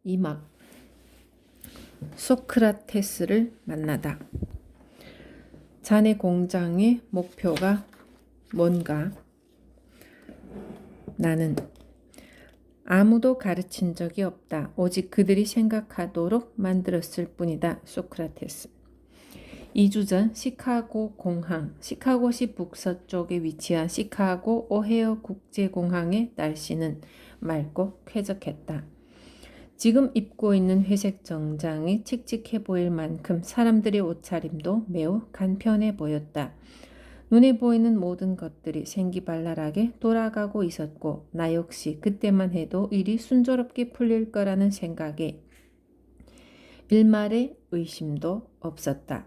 2막 소크라테스를 만나다. 자네 공장의 목표가 뭔가? 나는 아무도 가르친 적이 없다. 오직 그들이 생각하도록 만들었을 뿐이다. 소크라테스. 2주 전 시카고시 북서쪽에 위치한 시카고 오헤어 국제공항의 날씨는 맑고 쾌적했다. 지금 입고 있는 회색 정장이 칙칙해 보일 만큼 사람들의 옷차림도 매우 간편해 보였다. 눈에 보이는 모든 것들이 생기발랄하게 돌아가고 있었고 나 역시 그때만 해도 일이 순조롭게 풀릴 거라는 생각에 일말의 의심도 없었다.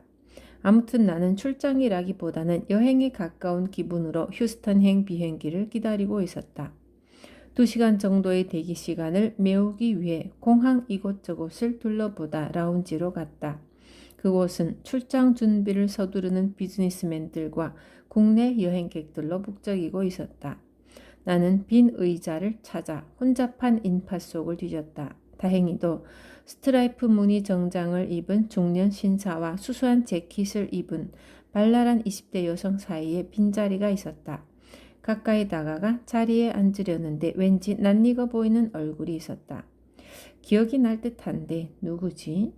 아무튼 나는 출장이라기보다는 여행에 가까운 기분으로 휴스턴행 비행기를 기다리고 있었다. 2시간 정도의 대기 시간을 메우기 위해 공항 이곳저곳을 둘러보다 라운지로 갔다. 그곳은 출장 준비를 서두르는 비즈니스맨들과 국내 여행객들로 북적이고 있었다. 나는 빈 의자를 찾아 혼잡한 인파 속을 뒤졌다. 다행히도 스트라이프 무늬 정장을 입은 중년 신사와 수수한 재킷을 입은 발랄한 20대 여성 사이에 빈자리가 있었다. 가까이 다가가 자리에 앉으려는데 왠지 낯익어 보이는 얼굴이 있었다. 기억이 날 듯한데 누구지?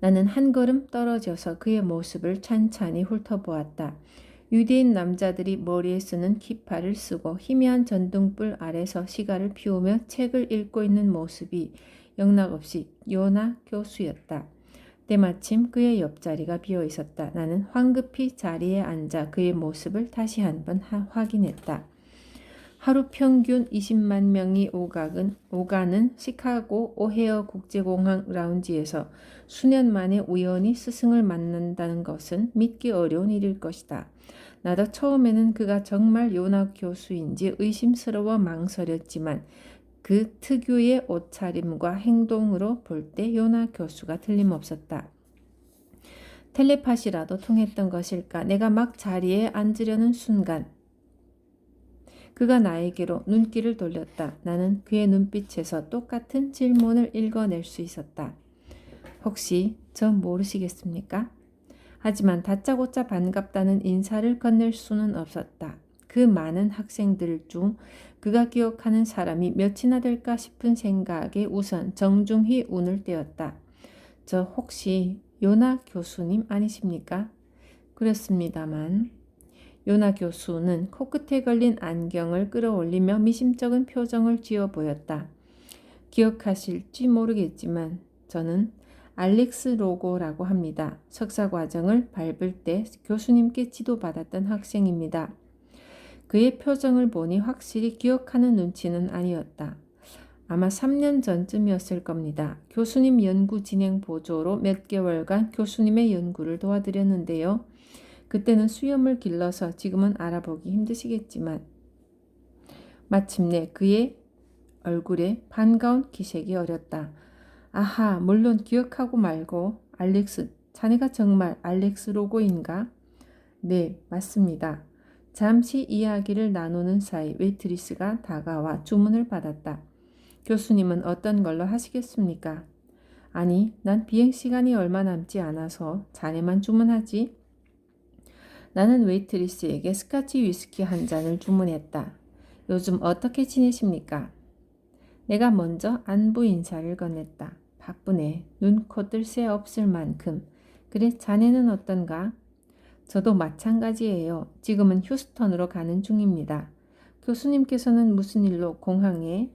나는 한 걸음 떨어져서 그의 모습을 찬찬히 훑어보았다. 유대인 남자들이 머리에 쓰는 키파를 쓰고 희미한 전등불 아래서 시가를 피우며 책을 읽고 있는 모습이 영락없이 요나 교수였다. 때마침 그의 옆자리가 비어 있었다. 나는 황급히 자리에 앉아 그의 모습을 다시 한번 확인했다. 하루 평균 20만 명이 오가는 시카고 오헤어 국제공항 라운지에서 수년 만에 우연히 스승을 만난다는 것은 믿기 어려운 일일 것이다. 나도 처음에는 그가 정말 요나 교수인지 의심스러워 망설였지만 그 특유의 옷차림과 행동으로 볼 때 요나 교수가 틀림없었다. 텔레파시라도 통했던 것일까? 내가 막 자리에 앉으려는 순간 그가 나에게로 눈길을 돌렸다. 나는 그의 눈빛에서 똑같은 질문을 읽어낼 수 있었다. 혹시 저 모르시겠습니까? 하지만 다짜고짜 반갑다는 인사를 건넬 수는 없었다. 그 많은 학생들 중 그가 기억하는 사람이 몇이나 될까 싶은 생각에 우선 정중히 운을 떼었다. 저 혹시 요나 교수님 아니십니까? 그렇습니다만. 요나 교수는 코끝에 걸린 안경을 끌어올리며 미심쩍은 표정을 지어 보였다. 기억하실지 모르겠지만 저는 알렉스 로고라고 합니다. 석사 과정을 밟을 때 교수님께 지도받았던 학생입니다. 그의 표정을 보니 확실히 기억하는 눈치는 아니었다. 아마 3년 전쯤이었을 겁니다. 교수님 연구 진행 보조로 몇 개월간 교수님의 연구를 도와드렸는데요. 그때는 수염을 길러서 지금은 알아보기 힘드시겠지만 마침내 그의 얼굴에 반가운 기색이 어렸다. 아하, 물론 기억하고 말고. 알렉스, 자네가 정말 알렉스 로고인가? 네, 맞습니다. 잠시 이야기를 나누는 사이 웨이트리스가 다가와 주문을 받았다. 교수님은 어떤 걸로 하시겠습니까? 아니, 난 비행시간이 얼마 남지 않아서 자네만 주문하지. 나는 웨이트리스에게 스카치 위스키 한 잔을 주문했다. 요즘 어떻게 지내십니까? 내가 먼저 안부 인사를 건넸다. 바쁘네. 눈, 코 뜰 새 없을 만큼. 그래, 자네는 어떤가? 저도 마찬가지예요. 지금은 휴스턴으로 가는 중입니다. 교수님께서는 무슨 일로 공항에?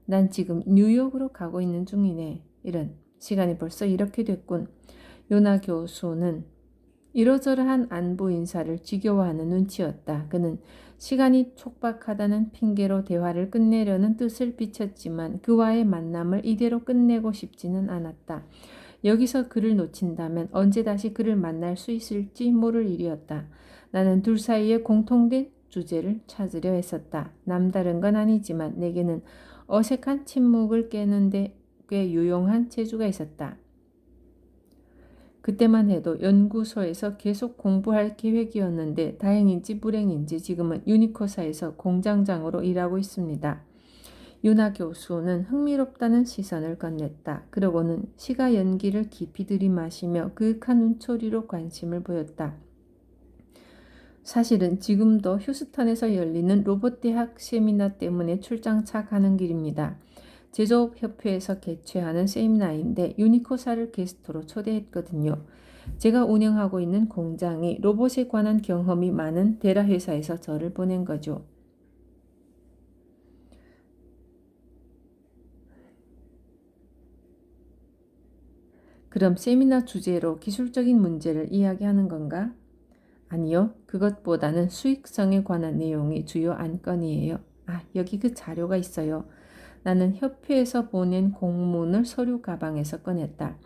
난 지금 뉴욕으로 가고 있는 중이네. 이런, 시간이 벌써 이렇게 됐군. 요나 교수는 이러저러한 안부 인사를 지겨워하는 눈치였다. 그는 시간이 촉박하다는 핑계로 대화를 끝내려는 뜻을 비쳤지만 그와의 만남을 이대로 끝내고 싶지는 않았다. 여기서 그를 놓친다면 언제 다시 그를 만날 수 있을지 모를 일이었다. 나는 둘 사이에 공통된 주제를 찾으려 했었다. 남다른 건 아니지만 내게는 어색한 침묵을 깨는데 꽤 유용한 재주가 있었다. 그때만 해도 연구소에서 계속 공부할 계획이었는데 다행인지 불행인지 지금은 유니코사에서 공장장으로 일하고 있습니다. 윤아 교수는 흥미롭다는 시선을 건넸다. 그러고는 시가 연기를 깊이 들이마시며 그윽한 눈초리로 관심을 보였다. 사실은 지금도 휴스턴에서 열리는 로봇대학 세미나 때문에 출장차 가는 길입니다. 제조업협회에서 개최하는 세미나인데 유니코사를 게스트로 초대했거든요. 제가 운영하고 있는 공장이 로봇에 관한 경험이 많은 대라 회사에서 저를 보낸 거죠. 그럼 세미나 주제로 기술적인 문제를 이야기하는 건가? 아니요. 그것보다는 수익성에 관한 내용이 주요 안건이에요. 아, 여기 그 자료가 있어요. 나는 협회에서 보낸 공문을 서류 가방에서 꺼냈다.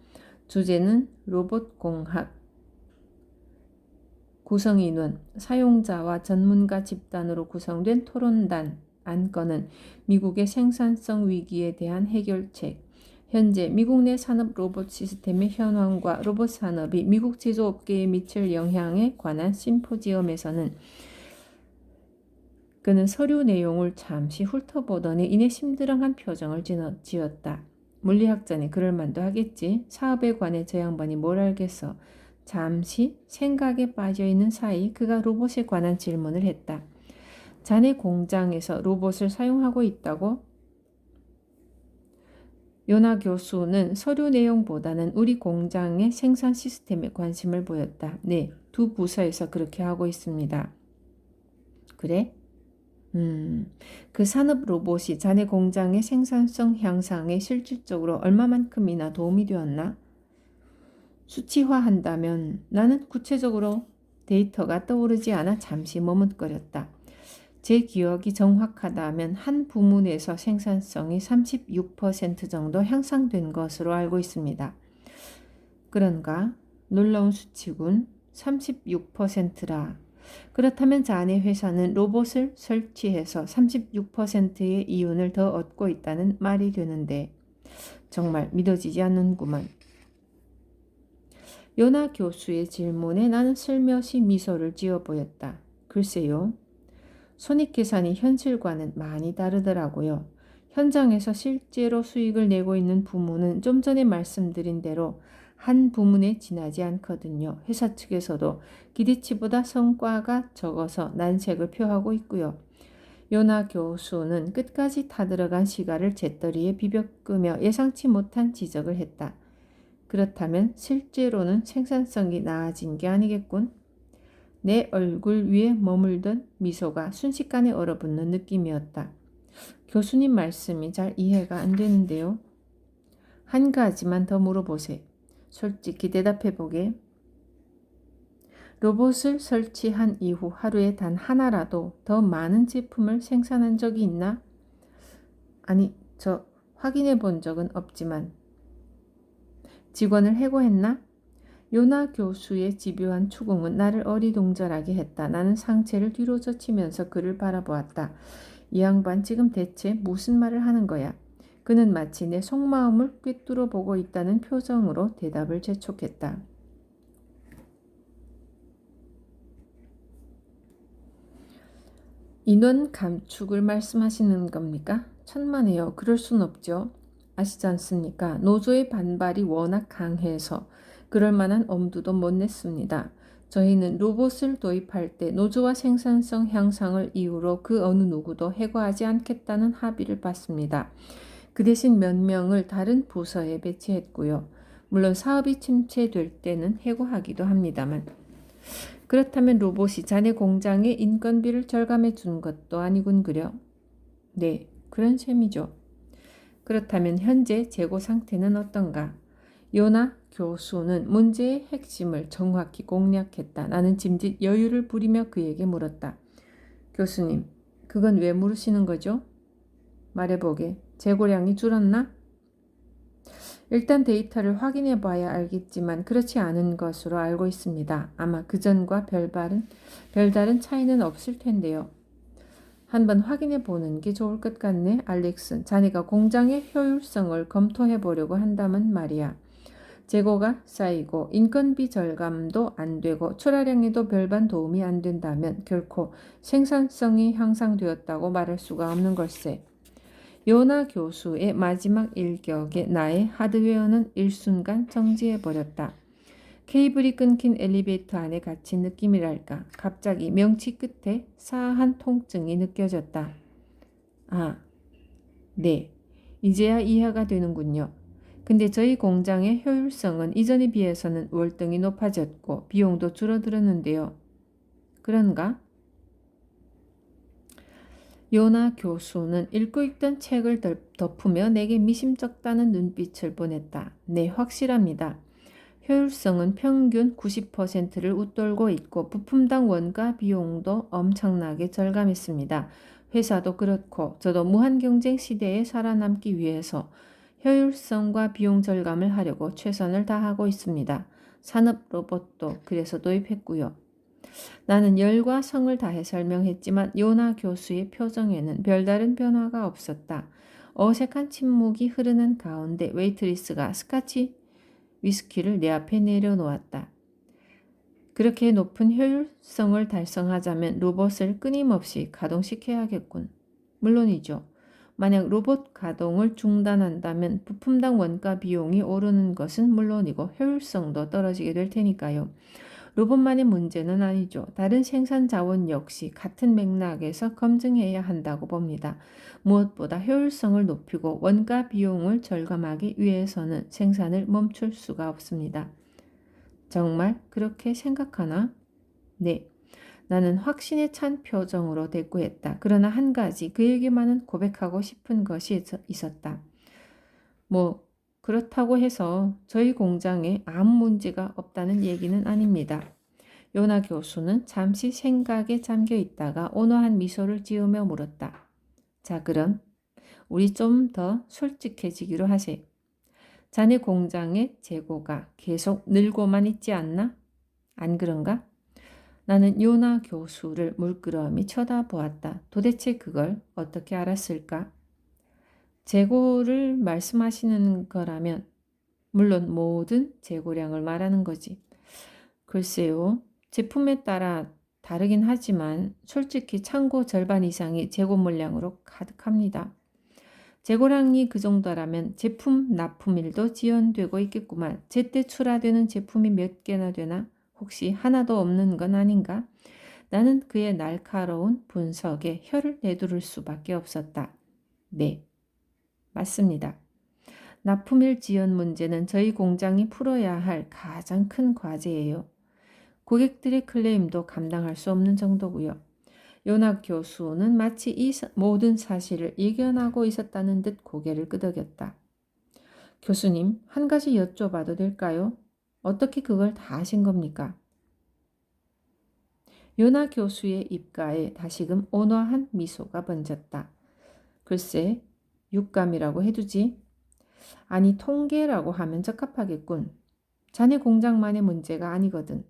주제는 로봇공학. 구성인원, 사용자와 전문가 집단으로 구성된 토론단. 안건은 미국의 생산성 위기에 대한 해결책. 현재 미국 내 산업 로봇 시스템의 현황과 로봇 산업이 미국 제조업계에 미칠 영향에 관한 심포지엄에서는 그는 서류 내용을 잠시 훑어보더니 이내 심드렁한 표정을 지었다. 물리학자니 그럴 만도 하겠지. 사업에 관해 저 양반이 뭘 알겠어. 잠시 생각에 빠져있는 사이 그가 로봇에 관한 질문을 했다. 자네 공장에서 로봇을 사용하고 있다고? 요나 교수는 서류 내용보다는 우리 공장의 생산 시스템에 관심을 보였다. 네, 두 부서에서 그렇게 하고 있습니다. 그래? 그 산업 로봇이 자네 공장의 생산성 향상에 실질적으로 얼마만큼이나 도움이 되었나? 수치화한다면 나는 구체적으로 데이터가 떠오르지 않아 잠시 머뭇거렸다. 제 기억이 정확하다면 한 부문에서 생산성이 36% 정도 향상된 것으로 알고 있습니다. 그런가? 놀라운 수치군. 36%라. 그렇다면 자네 회사는 로봇을 설치해서 36%의 이윤을 더 얻고 있다는 말이 되는데 정말 믿어지지 않는구만. 요나 교수의 질문에 나는 슬며시 미소를 지어 보였다. 글쎄요. 손익계산이 현실과는 많이 다르더라고요. 현장에서 실제로 수익을 내고 있는 부문은 좀 전에 말씀드린 대로 한 부문에 지나지 않거든요. 회사 측에서도 기대치보다 성과가 적어서 난색을 표하고 있고요. 요나 교수는 끝까지 타들어간 시가를 재떨이에 비벼끄며 예상치 못한 지적을 했다. 그렇다면 실제로는 생산성이 나아진 게 아니겠군? 내 얼굴 위에 머물던 미소가 순식간에 얼어붙는 느낌이었다. 교수님 말씀이 잘 이해가 안 되는데요. 한 가지만 더 물어보세요. 솔직히 대답해보게. 로봇을 설치한 이후 하루에 단 하나라도 더 많은 제품을 생산한 적이 있나? 아니, 저 확인해 본 적은 없지만. 직원을 해고했나? 요나 교수의 집요한 추궁은 나를 어리둥절하게 했다. 나는 상체를 뒤로 젖히면서 그를 바라보았다. 이 양반 지금 대체 무슨 말을 하는 거야? 그는 마치 내 속마음을 꿰뚫어 보고 있다는 표정으로 대답을 재촉했다. 인원 감축을 말씀하시는 겁니까? 천만에요. 그럴 순 없죠. 아시지 않습니까? 노조의 반발이 워낙 강해서 그럴 만한 엄두도 못 냈습니다. 저희는 로봇을 도입할 때 노조와 생산성 향상을 이유로 그 어느 누구도 해고하지 않겠다는 합의를 봤습니다. 그 대신 몇 명을 다른 부서에 배치했고요. 물론 사업이 침체될 때는 해고하기도 합니다만. 그렇다면 로봇이 자네 공장의 인건비를 절감해 준 것도 아니군 그려? 네, 그런 셈이죠. 그렇다면 현재 재고 상태는 어떤가? 요나 교수는 문제의 핵심을 정확히 공략했다. 나는 짐짓 여유를 부리며 그에게 물었다. 교수님, 그건 왜 물으시는 거죠? 말해보게. 재고량이 줄었나? 일단 데이터를 확인해 봐야 알겠지만 그렇지 않은 것으로 알고 있습니다. 아마 그전과 별다른 차이는 없을 텐데요. 한번 확인해 보는 게 좋을 것 같네, 알렉슨. 자네가 공장의 효율성을 검토해 보려고 한다면 말이야. 재고가 쌓이고 인건비 절감도 안 되고 출하량에도 별반 도움이 안 된다면 결코 생산성이 향상되었다고 말할 수가 없는 걸세. 요나 교수의 마지막 일격에 나의 하드웨어는 일순간 정지해버렸다. 케이블이 끊긴 엘리베이터 안에 갇힌 느낌이랄까. 갑자기 명치 끝에 싸한 통증이 느껴졌다. 아, 네. 이제야 이해가 되는군요. 근데 저희 공장의 효율성은 이전에 비해서는 월등히 높아졌고 비용도 줄어들었는데요. 그런가? 요나 교수는 읽고 있던 책을 덮으며 내게 미심쩍다는 눈빛을 보냈다. 네, 확실합니다. 효율성은 평균 90%를 웃돌고 있고 부품당 원가 비용도 엄청나게 절감했습니다. 회사도 그렇고 저도 무한 경쟁 시대에 살아남기 위해서 효율성과 비용 절감을 하려고 최선을 다하고 있습니다. 산업 로봇도 그래서 도입했고요. 나는 열과 성을 다해 설명했지만 요나 교수의 표정에는 별다른 변화가 없었다. 어색한 침묵이 흐르는 가운데 웨이트리스가 스카치 위스키를 내 앞에 내려놓았다. 그렇게 높은 효율성을 달성하자면 로봇을 끊임없이 가동시켜야겠군. 물론이죠. 만약 로봇 가동을 중단한다면 부품당 원가 비용이 오르는 것은 물론이고 효율성도 떨어지게 될 테니까요. 로봇만의 문제는 아니죠. 다른 생산 자원 역시 같은 맥락에서 검증해야 한다고 봅니다. 무엇보다 효율성을 높이고 원가 비용을 절감하기 위해서는 생산을 멈출 수가 없습니다. 정말 그렇게 생각하나? 네. 나는 확신에 찬 표정으로 대꾸했다. 그러나 한 가지 그에게만은 고백하고 싶은 것이 있었다. 그렇다고 해서 저희 공장에 아무 문제가 없다는 얘기는 아닙니다. 요나 교수는 잠시 생각에 잠겨 있다가 온화한 미소를 지으며 물었다. 자, 그럼 우리 좀 더 솔직해지기로 하세. 자네 공장의 재고가 계속 늘고만 있지 않나? 안 그런가? 나는 요나 교수를 물끄러미 쳐다보았다. 도대체 그걸 어떻게 알았을까? 재고를 말씀하시는 거라면 물론 모든 재고량을 말하는 거지. 글쎄요. 제품에 따라 다르긴 하지만 솔직히 창고 절반 이상이 재고 물량으로 가득합니다. 재고량이 그 정도라면 제품 납품일도 지연되고 있겠구만. 제때 출하되는 제품이 몇 개나 되나? 혹시 하나도 없는 건 아닌가? 나는 그의 날카로운 분석에 혀를 내두를 수밖에 없었다. 네, 맞습니다. 납품일 지연 문제는 저희 공장이 풀어야 할 가장 큰 과제예요. 고객들의 클레임도 감당할 수 없는 정도고요. 요나 교수는 마치 이 모든 사실을 예견하고 있었다는 듯 고개를 끄덕였다. 교수님, 한 가지 여쭤봐도 될까요? 어떻게 그걸 다 하신 겁니까? 요나 교수의 입가에 다시금 온화한 미소가 번졌다. 글쎄, 육감이라고 해두지. 아니, 통계라고 하면 적합하겠군. 자네 공장만의 문제가 아니거든.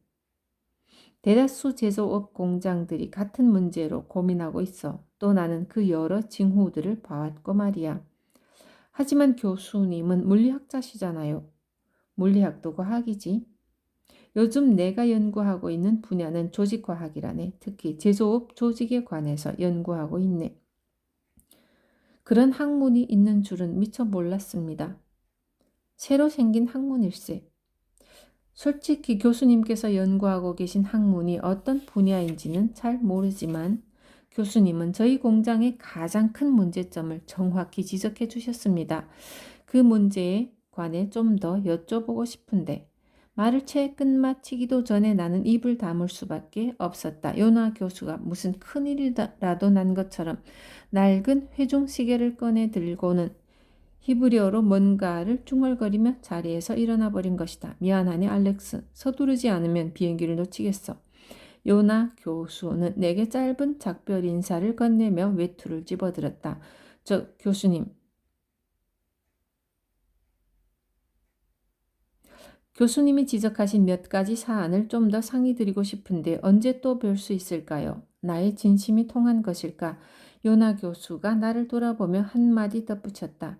대다수 제조업 공장들이 같은 문제로 고민하고 있어. 또 나는 그 여러 징후들을 봐왔고 말이야. 하지만 교수님은 물리학자시잖아요. 물리학도 과학이지. 요즘 내가 연구하고 있는 분야는 조직과학이라네. 특히 제조업 조직에 관해서 연구하고 있네. 그런 학문이 있는 줄은 미처 몰랐습니다. 새로 생긴 학문일세. 솔직히 교수님께서 연구하고 계신 학문이 어떤 분야인지는 잘 모르지만 교수님은 저희 공장의 가장 큰 문제점을 정확히 지적해 주셨습니다. 그 문제에 관해 좀 더 여쭤보고 싶은데 말을 채 끝마치기도 전에 나는 입을 다물 수밖에 없었다. 요나 교수가 무슨 큰일이라도 난 것처럼 낡은 회중시계를 꺼내 들고는 히브리어로 뭔가를 중얼거리며 자리에서 일어나 버린 것이다. 미안하네 알렉스. 서두르지 않으면 비행기를 놓치겠어. 요나 교수는 내게 짧은 작별 인사를 건네며 외투를 집어들었다. 저 교수님. 교수님이 지적하신 몇 가지 사안을 좀 더 상의드리고 싶은데 언제 또 뵐 수 있을까요? 나의 진심이 통한 것일까? 요나 교수가 나를 돌아보며 한마디 덧붙였다.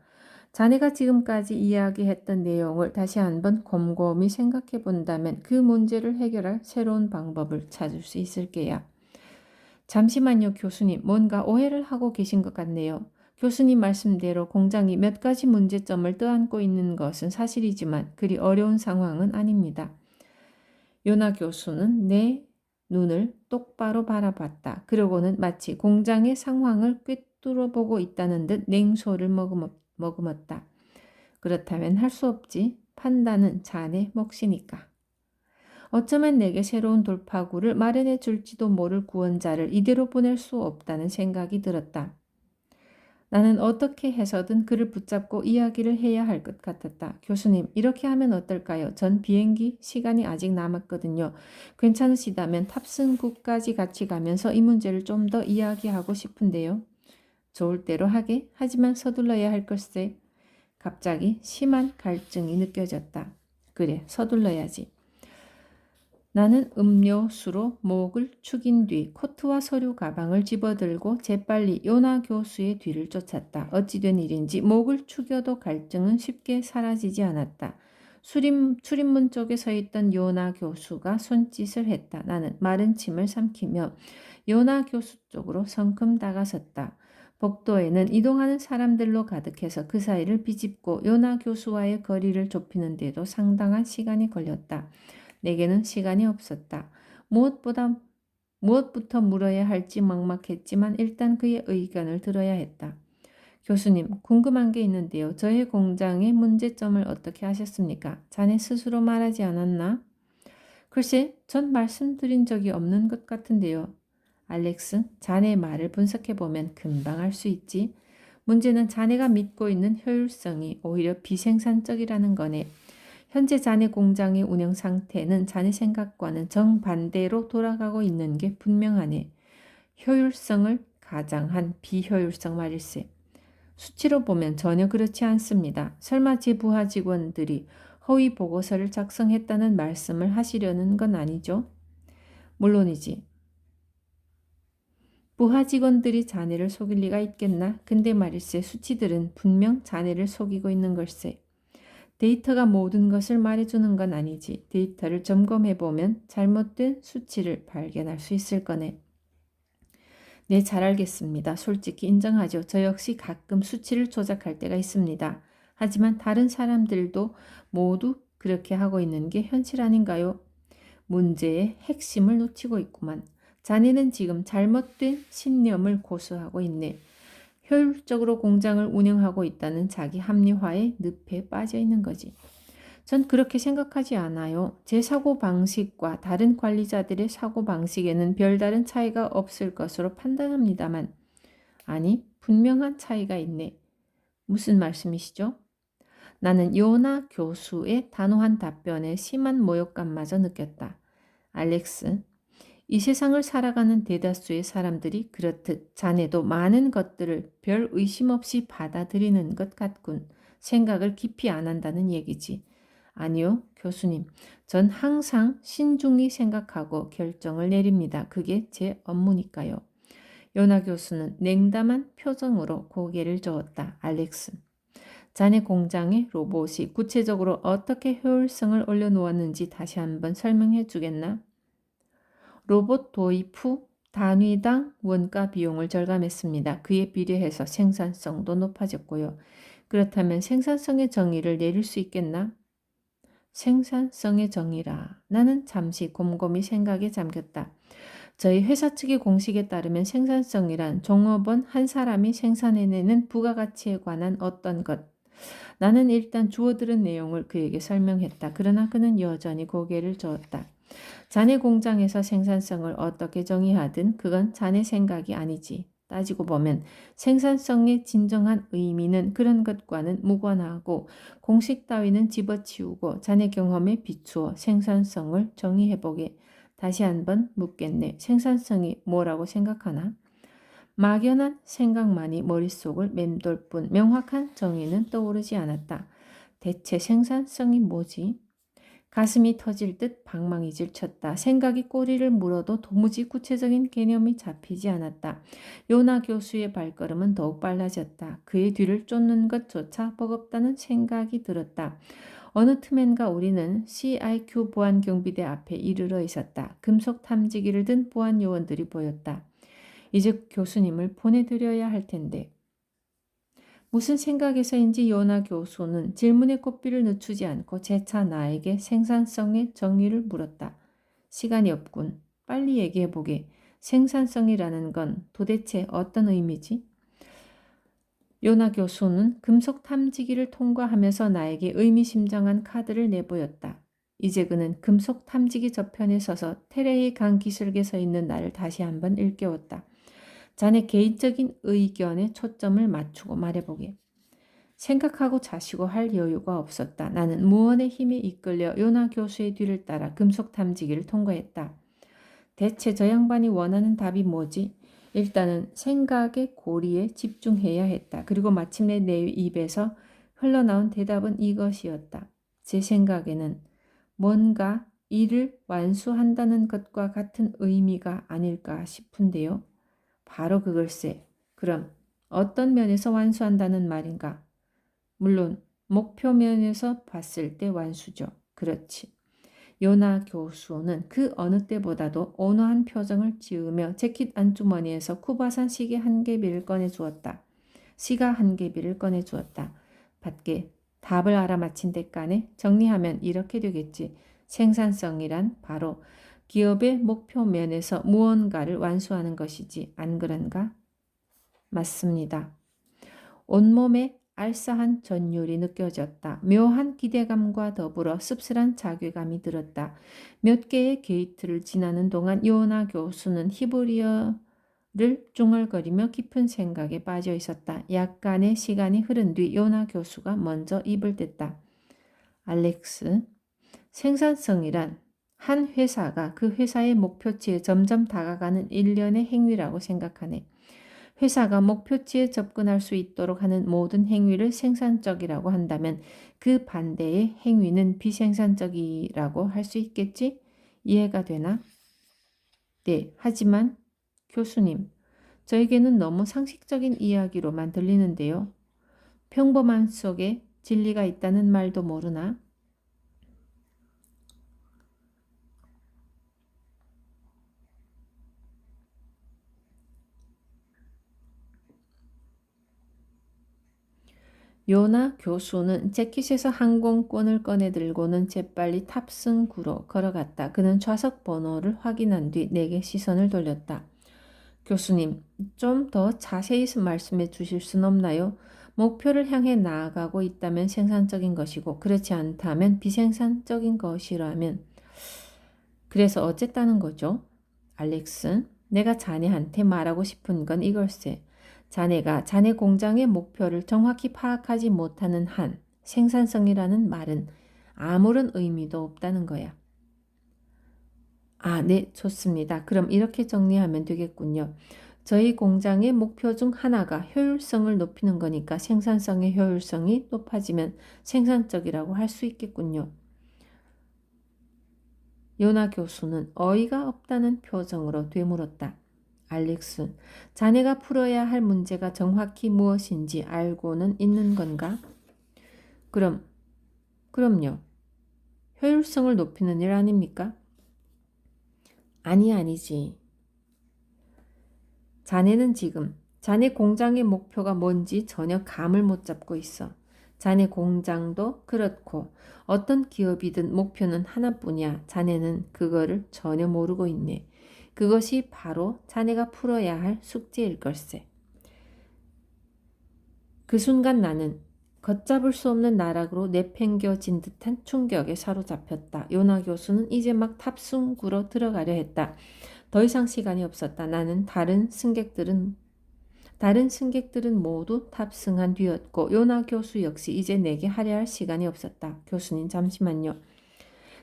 자네가 지금까지 이야기했던 내용을 다시 한번 곰곰이 생각해 본다면 그 문제를 해결할 새로운 방법을 찾을 수 있을 게야. 잠시만요, 교수님. 뭔가 오해를 하고 계신 것 같네요. 교수님 말씀대로 공장이 몇 가지 문제점을 떠안고 있는 것은 사실이지만 그리 어려운 상황은 아닙니다. 요나 교수는 내 눈을 똑바로 바라봤다. 그러고는 마치 공장의 상황을 꿰뚫어보고 있다는 듯 냉소를 머금었다. 그렇다면 할 수 없지. 판단은 자네 몫이니까. 어쩌면 내게 새로운 돌파구를 마련해 줄지도 모를 구원자를 이대로 보낼 수 없다는 생각이 들었다. 나는 어떻게 해서든 그를 붙잡고 이야기를 해야 할 것 같았다. 교수님, 이렇게 하면 어떨까요? 전 비행기 시간이 아직 남았거든요. 괜찮으시다면 탑승국까지 같이 가면서 이 문제를 좀 더 이야기하고 싶은데요. 좋을 대로 하게. 하지만 서둘러야 할 걸세. 갑자기 심한 갈증이 느껴졌다. 그래, 서둘러야지. 나는 음료수로 목을 축인 뒤 코트와 서류 가방을 집어들고 재빨리 요나 교수의 뒤를 쫓았다. 어찌된 일인지 목을 축여도 갈증은 쉽게 사라지지 않았다. 출입문 쪽에 서 있던 요나 교수가 손짓을 했다. 나는 마른 침을 삼키며 요나 교수 쪽으로 성큼 다가섰다. 복도에는 이동하는 사람들로 가득해서 그 사이를 비집고 요나 교수와의 거리를 좁히는 데도 상당한 시간이 걸렸다. 내게는 시간이 없었다. 무엇부터 물어야 할지 막막했지만 일단 그의 의견을 들어야 했다. 교수님, 궁금한 게 있는데요. 저의 공장의 문제점을 어떻게 하셨습니까? 자네 스스로 말하지 않았나? 글쎄, 전 말씀드린 적이 없는 것 같은데요. 알렉스, 자네 말을 분석해보면 금방 알 수 있지. 문제는 자네가 믿고 있는 효율성이 오히려 비생산적이라는 거네. 현재 자네 공장의 운영 상태는 자네 생각과는 정반대로 돌아가고 있는 게 분명하네. 효율성을 가장한 비효율성 말일세. 수치로 보면 전혀 그렇지 않습니다. 설마 제 부하 직원들이 허위 보고서를 작성했다는 말씀을 하시려는 건 아니죠? 물론이지. 부하 직원들이 자네를 속일 리가 있겠나? 근데 말일세 수치들은 분명 자네를 속이고 있는 걸세. 데이터가 모든 것을 말해주는 건 아니지. 데이터를 점검해보면 잘못된 수치를 발견할 수 있을 거네. 네, 잘 알겠습니다. 솔직히 인정하죠. 저 역시 가끔 수치를 조작할 때가 있습니다. 하지만 다른 사람들도 모두 그렇게 하고 있는 게 현실 아닌가요? 문제의 핵심을 놓치고 있구만. 자네는 지금 잘못된 신념을 고수하고 있네. 효율적으로 공장을 운영하고 있다는 자기 합리화의 늪에 빠져 있는 거지. 전 그렇게 생각하지 않아요. 제 사고방식과 다른 관리자들의 사고방식에는 별다른 차이가 없을 것으로 판단합니다만, 아니, 분명한 차이가 있네. 무슨 말씀이시죠? 나는 요나 교수의 단호한 답변에 심한 모욕감마저 느꼈다. 알렉스, 이 세상을 살아가는 대다수의 사람들이 그렇듯 자네도 많은 것들을 별 의심 없이 받아들이는 것 같군. 생각을 깊이 안 한다는 얘기지. 아니요, 교수님. 전 항상 신중히 생각하고 결정을 내립니다. 그게 제 업무니까요. 요나 교수는 냉담한 표정으로 고개를 저었다. 알렉스. 자네 공장의 로봇이 구체적으로 어떻게 효율성을 올려놓았는지 다시 한번 설명해 주겠나? 로봇 도입 후 단위당 원가 비용을 절감했습니다. 그에 비례해서 생산성도 높아졌고요. 그렇다면 생산성의 정의를 내릴 수 있겠나? 생산성의 정의라. 나는 잠시 곰곰이 생각에 잠겼다. 저희 회사 측의 공식에 따르면 생산성이란 종업원 한 사람이 생산해내는 부가가치에 관한 어떤 것. 나는 일단 주워들은 내용을 그에게 설명했다. 그러나 그는 여전히 고개를 저었다. 자네 공장에서 생산성을 어떻게 정의하든 그건 자네 생각이 아니지. 따지고 보면 생산성의 진정한 의미는 그런 것과는 무관하고 공식 따위는 집어치우고 자네 경험에 비추어 생산성을 정의해보게. 다시 한번 묻겠네. 생산성이 뭐라고 생각하나? 막연한 생각만이 머릿속을 맴돌 뿐 명확한 정의는 떠오르지 않았다. 대체 생산성이 뭐지? 가슴이 터질 듯 방망이 질쳤다. 생각이 꼬리를 물어도 도무지 구체적인 개념이 잡히지 않았다. 요나 교수의 발걸음은 더욱 빨라졌다. 그의 뒤를 쫓는 것조차 버겁다는 생각이 들었다. 어느 틈엔가 우리는 CIQ 보안경비대 앞에 이르러 있었다. 금속 탐지기를 든 보안 요원들이 보였다. 이제 교수님을 보내드려야 할 텐데. 무슨 생각에서인지 요나 교수는 질문에 꽃비를 늦추지 않고 재차 나에게 생산성의 정의를 물었다. 시간이 없군. 빨리 얘기해보게. 생산성이라는 건 도대체 어떤 의미지? 요나 교수는 금속 탐지기를 통과하면서 나에게 의미심장한 카드를 내보였다. 이제 그는 금속 탐지기 저편에 서서 테레의 강 기슭에 서 있는 나를 다시 한번 일깨웠다. 자네 개인적인 의견에 초점을 맞추고 말해보게. 생각하고 자시고 할 여유가 없었다. 나는 무언의 힘에 이끌려 요나 교수의 뒤를 따라 금속 탐지기를 통과했다. 대체 저 양반이 원하는 답이 뭐지? 일단은 생각의 고리에 집중해야 했다. 그리고 마침내 내 입에서 흘러나온 대답은 이것이었다. 제 생각에는 뭔가 일을 완수한다는 것과 같은 의미가 아닐까 싶은데요. 바로 그걸세. 그럼 어떤 면에서 완수한다는 말인가? 물론 목표 면에서 봤을 때 완수죠. 그렇지. 요나 교수는 그 어느 때보다도 온화한 표정을 지으며 재킷 안주머니에서 쿠바산 시계 한 개비를 꺼내주었다. 시가 한 개비를 꺼내주었다. 밖에 답을 알아맞힌 대가네. 정리하면 이렇게 되겠지. 생산성이란 바로 기업의 목표 면에서 무언가를 완수하는 것이지. 안 그런가? 맞습니다. 온몸에 알싸한 전율이 느껴졌다. 묘한 기대감과 더불어 씁쓸한 자괴감이 들었다. 몇 개의 게이트를 지나는 동안 요나 교수는 히브리어를 중얼거리며 깊은 생각에 빠져 있었다. 약간의 시간이 흐른 뒤 요나 교수가 먼저 입을 댔다. 알렉스, 생산성이란 한 회사가 그 회사의 목표치에 점점 다가가는 일련의 행위라고 생각하네. 회사가 목표치에 접근할 수 있도록 하는 모든 행위를 생산적이라고 한다면 그 반대의 행위는 비생산적이라고 할 수 있겠지? 이해가 되나? 네, 하지만 교수님, 저에게는 너무 상식적인 이야기로만 들리는데요. 평범함 속에 진리가 있다는 말도 모르나? 요나 교수는 재킷에서 항공권을 꺼내들고는 재빨리 탑승구로 걸어갔다. 그는 좌석 번호를 확인한 뒤 내게 시선을 돌렸다. 교수님, 좀 더 자세히 말씀해 주실 순 없나요? 목표를 향해 나아가고 있다면 생산적인 것이고 그렇지 않다면 비생산적인 것이라면 그래서 어쨌다는 거죠? 알렉스, 내가 자네한테 말하고 싶은 건 이걸세. 자네가 자네 공장의 목표를 정확히 파악하지 못하는 한 생산성이라는 말은 아무런 의미도 없다는 거야. 아, 네, 좋습니다. 그럼 이렇게 정리하면 되겠군요. 저희 공장의 목표 중 하나가 효율성을 높이는 거니까 생산성의 효율성이 높아지면 생산적이라고 할 수 있겠군요. 요나 교수는 어이가 없다는 표정으로 되물었다. 알렉스, 자네가 풀어야 할 문제가 정확히 무엇인지 알고는 있는 건가? 그럼요. 효율성을 높이는 일 아닙니까? 아니지. 자네는 지금 자네 공장의 목표가 뭔지 전혀 감을 못 잡고 있어. 자네 공장도 그렇고 어떤 기업이든 목표는 하나뿐이야. 자네는 그거를 전혀 모르고 있네. 그것이 바로 자네가 풀어야 할 숙제일 걸세. 그 순간 나는 걷잡을 수 없는 나락으로 내팽겨진 듯한 충격에 사로잡혔다. 요나 교수는 이제 막 탑승구로 들어가려 했다. 더 이상 시간이 없었다. 나는 다른 승객들은 모두 탑승한 뒤였고 요나 교수 역시 이제 내게 할애할 시간이 없었다. 교수님 잠시만요.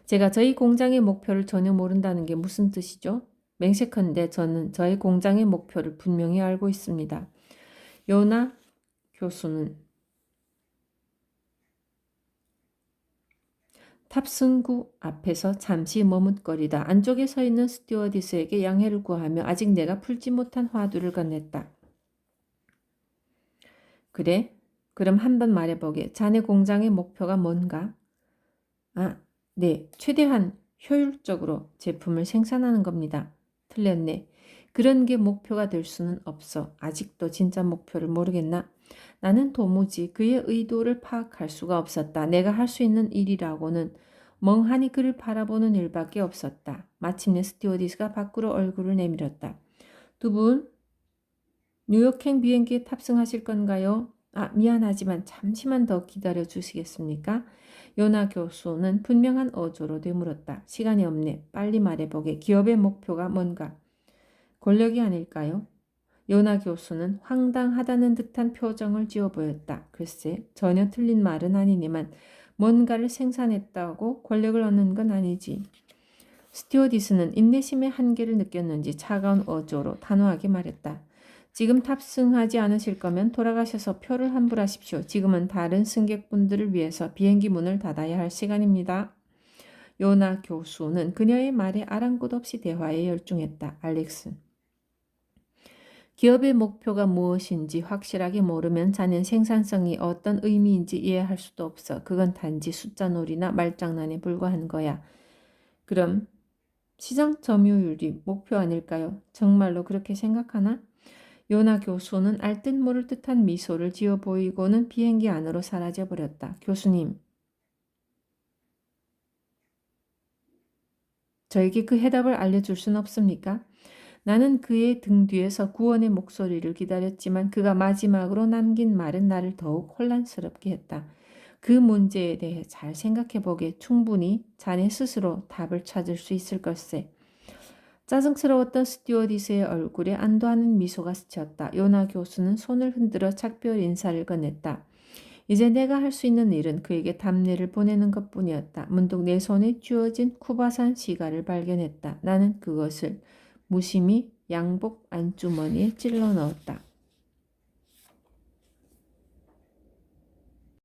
제가 저희 공장의 목표를 전혀 모른다는 게 무슨 뜻이죠? 맹세컨대 저는 저희 공장의 목표를 분명히 알고 있습니다. 요나 교수는 탑승구 앞에서 잠시 머뭇거리다 안쪽에 서 있는 스튜어디스에게 양해를 구하며 아직 내가 풀지 못한 화두를 건넸다. 그래? 그럼 한번 말해보게. 자네 공장의 목표가 뭔가? 아, 네. 최대한 효율적으로 제품을 생산하는 겁니다. 틀렸네. 그런 게 목표가 될 수는 없어. 아직도 진짜 목표를 모르겠나? 나는 도무지 그의 의도를 파악할 수가 없었다. 내가 할 수 있는 일이라고는 멍하니 그를 바라보는 일밖에 없었다. 마침내 스튜어디스가 밖으로 얼굴을 내밀었다. 두 분 뉴욕행 비행기에 탑승하실 건가요? 아, 미안하지만 잠시만 더 기다려 주시겠습니까? 요나 교수는 분명한 어조로 되물었다. 시간이 없네. 빨리 말해보게. 기업의 목표가 뭔가? 권력이 아닐까요? 요나 교수는 황당하다는 듯한 표정을 지어 보였다. 글쎄, 전혀 틀린 말은 아니니만 뭔가를 생산했다고 권력을 얻는 건 아니지. 스튜어디스는 인내심의 한계를 느꼈는지 차가운 어조로 단호하게 말했다. 지금 탑승하지 않으실 거면 돌아가셔서 표를 환불하십시오. 지금은 다른 승객분들을 위해서 비행기 문을 닫아야 할 시간입니다. 요나 교수는 그녀의 말에 아랑곳 없이 대화에 열중했다. 알렉스. 기업의 목표가 무엇인지 확실하게 모르면 자넨 생산성이 어떤 의미인지 이해할 수도 없어. 그건 단지 숫자놀이나 말장난에 불과한 거야. 그럼 시장 점유율이 목표 아닐까요? 정말로 그렇게 생각하나? 요나 교수는 알듯 모를 듯한 미소를 지어 보이고는 비행기 안으로 사라져 버렸다. 교수님, 저에게 그 해답을 알려줄 순 없습니까? 나는 그의 등 뒤에서 구원의 목소리를 기다렸지만 그가 마지막으로 남긴 말은 나를 더욱 혼란스럽게 했다. 그 문제에 대해 잘 생각해 보기에 충분히 자네 스스로 답을 찾을 수 있을 걸세. 짜증스러웠던 스튜어디스의 얼굴에 안도하는 미소가 스쳤다. 요나 교수는 손을 흔들어 작별 인사를 건넸다. 이제 내가 할 수 있는 일은 그에게 답례를 보내는 것뿐이었다. 문득 내 손에 쥐어진 쿠바산 시가를 발견했다. 나는 그것을 무심히 양복 안주머니에 찔러 넣었다.